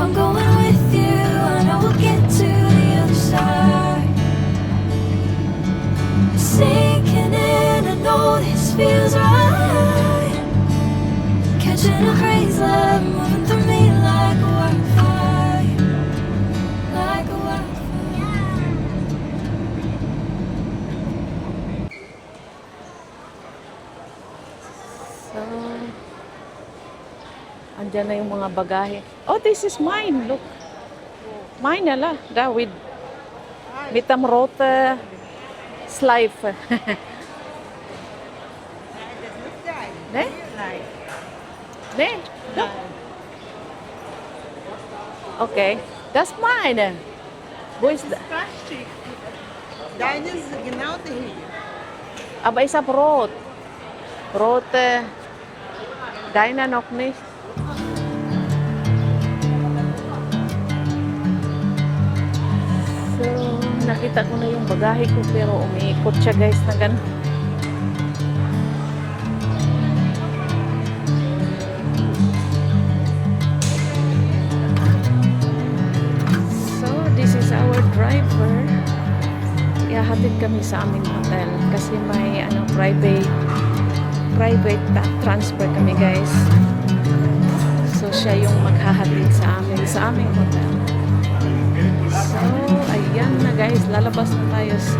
I'm going with you, I know we'll get to the other side. Sinking in, I know this feels right. Catching a crazy love, moving through me like a wildfire. Like a wildfire. So, andyan na yung mga bagahe. Oh, this is mine. Look. Mine nala. Da with mitam rote slife. Ne? Ne? Look. Okay. That's mine. Wo ist da? Plastik. Deine ist genau die hier. Aber ich hab rot. Rote. Deiner noch nicht. So, nakita ko na yung bagahe ko pero umiikot siya guys na gano'n. So, this is our driver. Ihahatid kami sa aming hotel kasi may private transfer kami guys. So, siya yung maghahatid sa aming hotel. So, ayan na guys, lalabas na tayo sa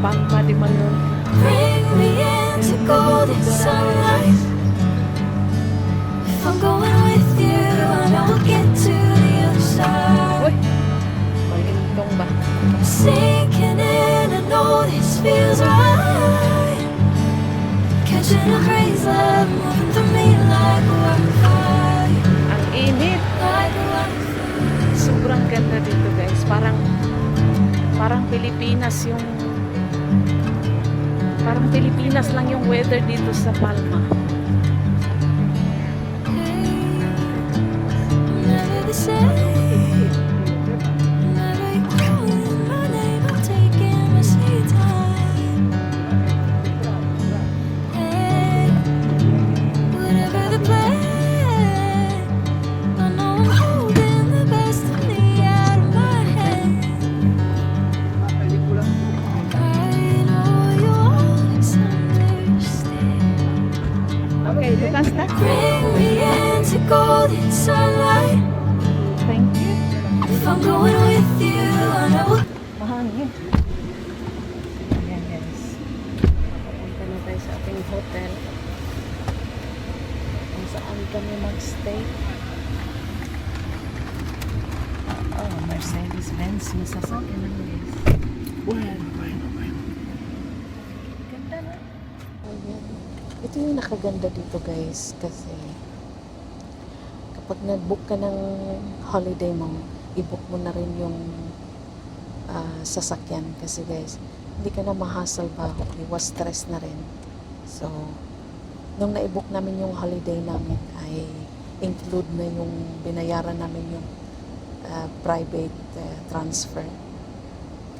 Palma de Mallorca. Bring me into golden sunlight. If I'm going with you, I know we'll get to the other side. Uy, malintong ba? Sinking in, I know this feels right. Catching a crazy love, moving through me like a wildfire. Ang init. Like a wildfire. Sobrang ganda dito guys. Parang Pilipinas lang yung weather dito sa Palma. Never the same. Never you calling my name, I'm taking my sweet time. Hey, whatever the plan, I know I'm holding the best of me out of my hand. I know you always understand. Okay, you can start. Bring me into golden sunlight. Thank you. If I'm going with you, I know. Mahangin. Ayan guys. Papunta na tayo sa ating hotel. Kung saan kami mag-stay. Oh, Mercedes-Benz. Masasakyan na guys. Bueno. Ganda na. Ayan. Ito yung nakaganda dito guys. Kasi kapag nag-book ka ng holiday mo, i-book mo na rin yung sasakyan. Kasi guys, hindi ka na ma-hassle ba? Iwas stress na rin. So, nung na-book namin yung holiday namin ay include na yung binayaran namin yung private transfer.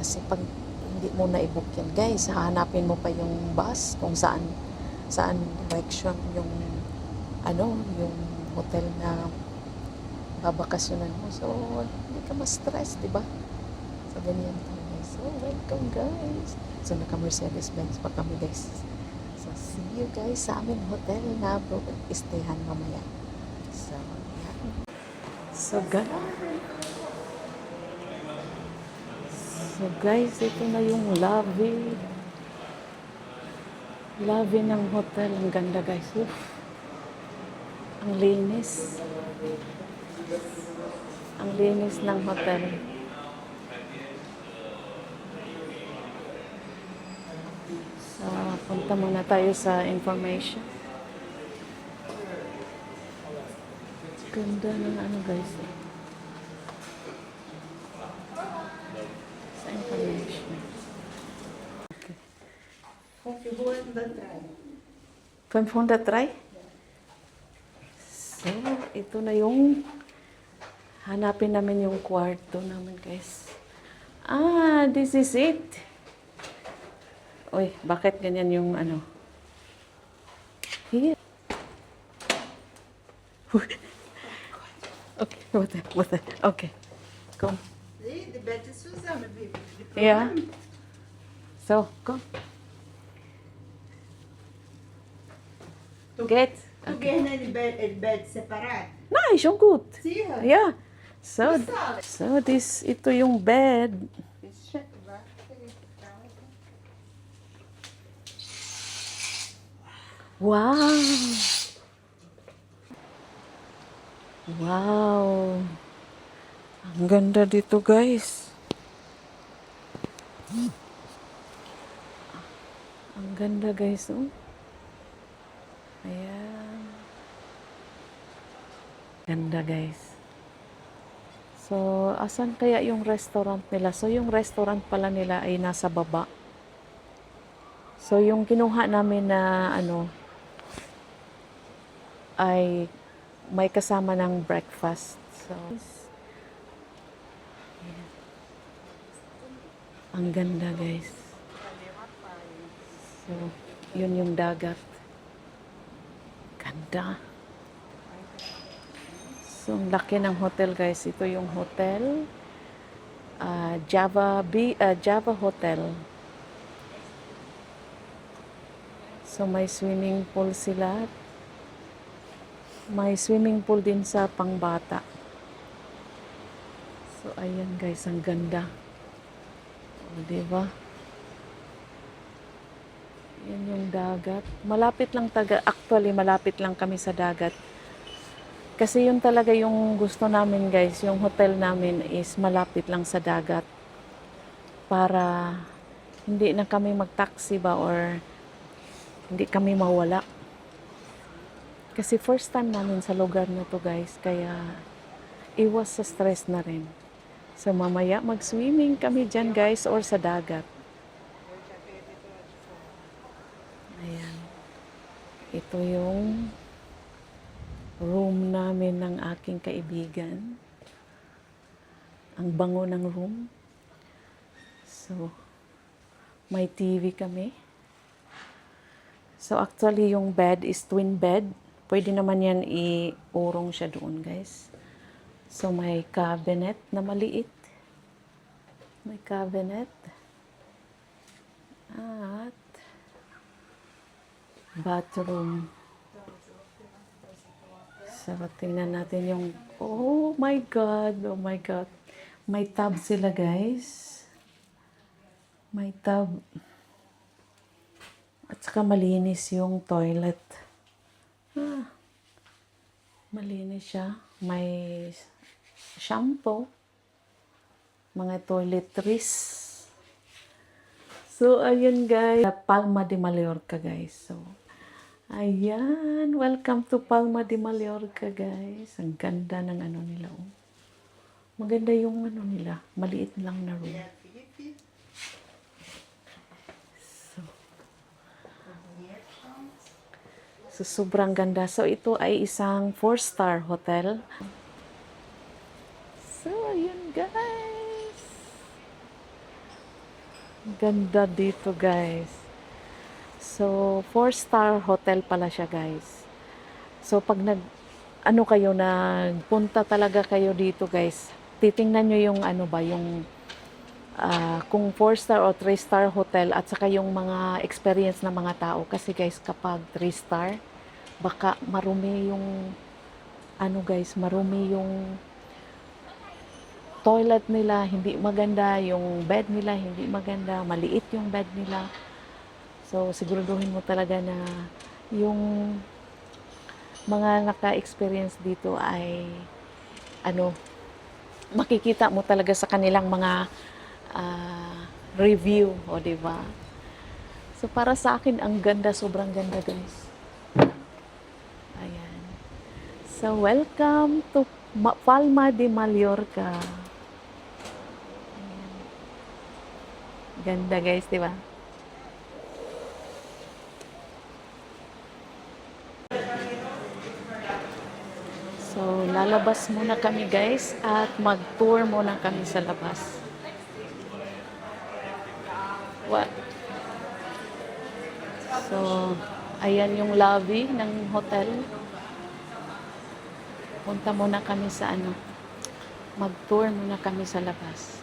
Kasi pag hindi mo na-book yan, guys, hahanapin mo pa yung bus kung saan direction yung yung hotel na babakasyonan mo. So, hindi ka ma-stress, di ba? So, ganyan talaga. So, welcome guys. So, naka-Mercedes-Benz pa kami guys. So, see you guys sa aming hotel na istayhan mamaya. So, yan. So, guys, ito na yung lobby. Lobby ng hotel. Ang ganda guys. Oof. Ang linis. Ang linis ng hotel. So, punta muna tayo sa information. Ganda ng guys. Sa information. Okay. 503? So, ito na yung hanapin namin yung kwarto namin, guys. Ah, this is it. Uy, bakit ganyan yung Here. Okay, what the, okay. Come. See, the bed is Susan, baby. Yeah. So, come. Get. Okay. Bed separate. Nice, yung good. See her? Yeah. So ito yung bed. It's shut, right? Wow. Wow. Ang ganda dito, guys. Ang ganda, guys. Oh. Ayan. Ganda, guys. So, asan kaya yung restaurant nila? So, yung restaurant pala nila ay nasa baba. So, yung kinuha namin na ano, ay may kasama ng breakfast. So, ayan. Ang ganda, guys. So, yun yung dagat. Ganda. So, ang laki ng hotel, guys. Ito yung hotel. Java Hotel. So, may swimming pool sila. May swimming pool din sa pangbata. So, ayan, guys. Ang ganda. O, diba? Yan yung dagat. Malapit lang actually, malapit lang kami sa dagat. Kasi yun talaga yung gusto namin, guys. Yung hotel namin is malapit lang sa dagat. Para hindi na kami mag-taxi ba or hindi kami mawala. Kasi first time namin sa lugar na to, guys. Kaya iwas sa stress na rin. So mamaya mag-swimming kami dyan, guys, or sa dagat. Ayan. Ito yung room namin ng aking kaibigan. Ang bango ng room. So, may TV kami. So, actually, yung bed is twin bed. Pwede naman yan iurong siya doon, guys. So, may cabinet na maliit. May cabinet. At bathroom. So, tingnan natin yung, oh my God. May tub sila, guys. May tub. At saka malinis yung toilet. Malinis siya. May shampoo. Mga toiletries. So, ayun, guys. Palma de Mallorca, guys. So, ayan, welcome to Palma de Mallorca, guys. Ang ganda ng ano nila, oh. Maganda yung ano nila, maliit lang na room. So sobrang ganda. So, ito ay isang 4-star hotel. So, ayun, guys. Ganda dito, guys. So, 4-star hotel pala siya, guys. So, pag nagpunta talaga kayo dito, guys, titingnan nyo yung kung 4-star o 3-star hotel at saka yung mga experience ng mga tao. Kasi, guys, kapag 3-star, baka marumi yung marumi yung toilet nila, hindi maganda, yung bed nila, hindi maganda, maliit yung bed nila. So, siguraduhin mo talaga na yung mga naka-experience dito ay makikita mo talaga sa kanilang mga review, o diba? So, para sa akin, ang ganda, sobrang ganda, guys. Ayan. So, welcome to Palma de Mallorca. Ayan. Ganda, guys, diba? So, lalabas muna kami, guys, at mag-tour muna kami sa labas. What? So, ayan yung lobby ng hotel. Punta muna kami sa ano, mag-tour muna kami sa labas.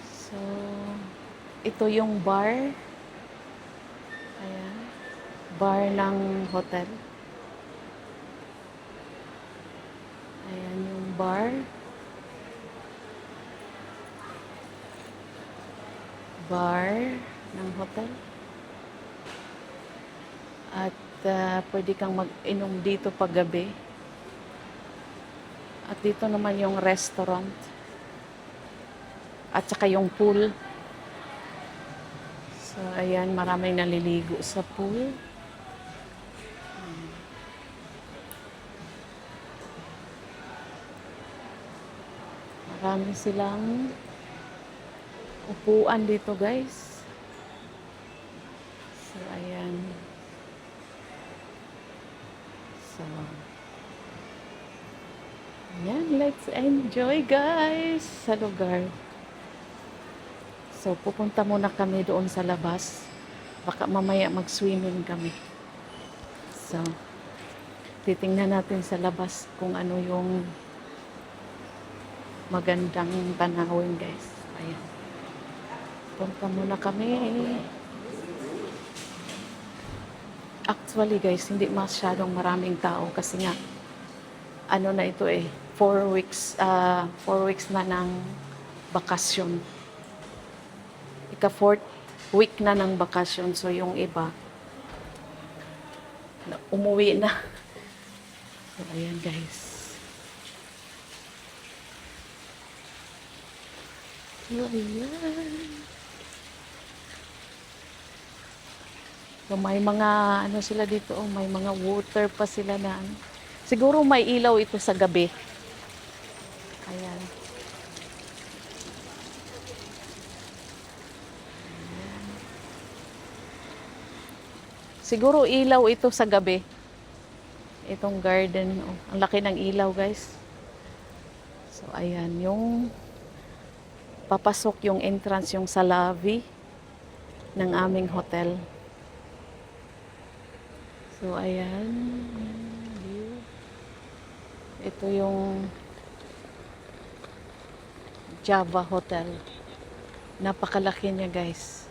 So, ito yung bar. Ayan. Bar ng hotel. Ayan yung bar. Bar ng hotel. At pwede kang mag-inom dito paggabi. At dito naman yung restaurant. At saka yung pool. So, ayan, maraming naliligo sa pool. Marami silang upuan dito, guys. So, ayan. So, ayan, let's enjoy, guys, sa lugar. So, pupunta muna kami doon sa labas. Baka mamaya mag-swimming kami. So, titingnan natin sa labas kung ano yung magandang tanawin, guys. Ayan. Punta muna kami. Actually, guys, hindi masyadong maraming tao kasi nga, ano na ito 4 weeks na ng bakasyon. Ika-4th week na ng bakasyon. So, yung iba, umuwi na. So, ayan, guys. So, ayan. So, may mga, ano sila dito, may mga water pa sila na, siguro may ilaw ito sa gabi. Ayan. Siguro ilaw ito sa gabi. Itong garden. Oh, ang laki ng ilaw, guys. So, ayan. Yung papasok yung entrance yung sa lobby ng aming hotel. So, ayan. Ito yung Java Hotel. Napakalaki niya, guys.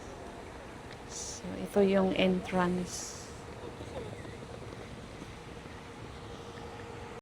So, ito yung entrance.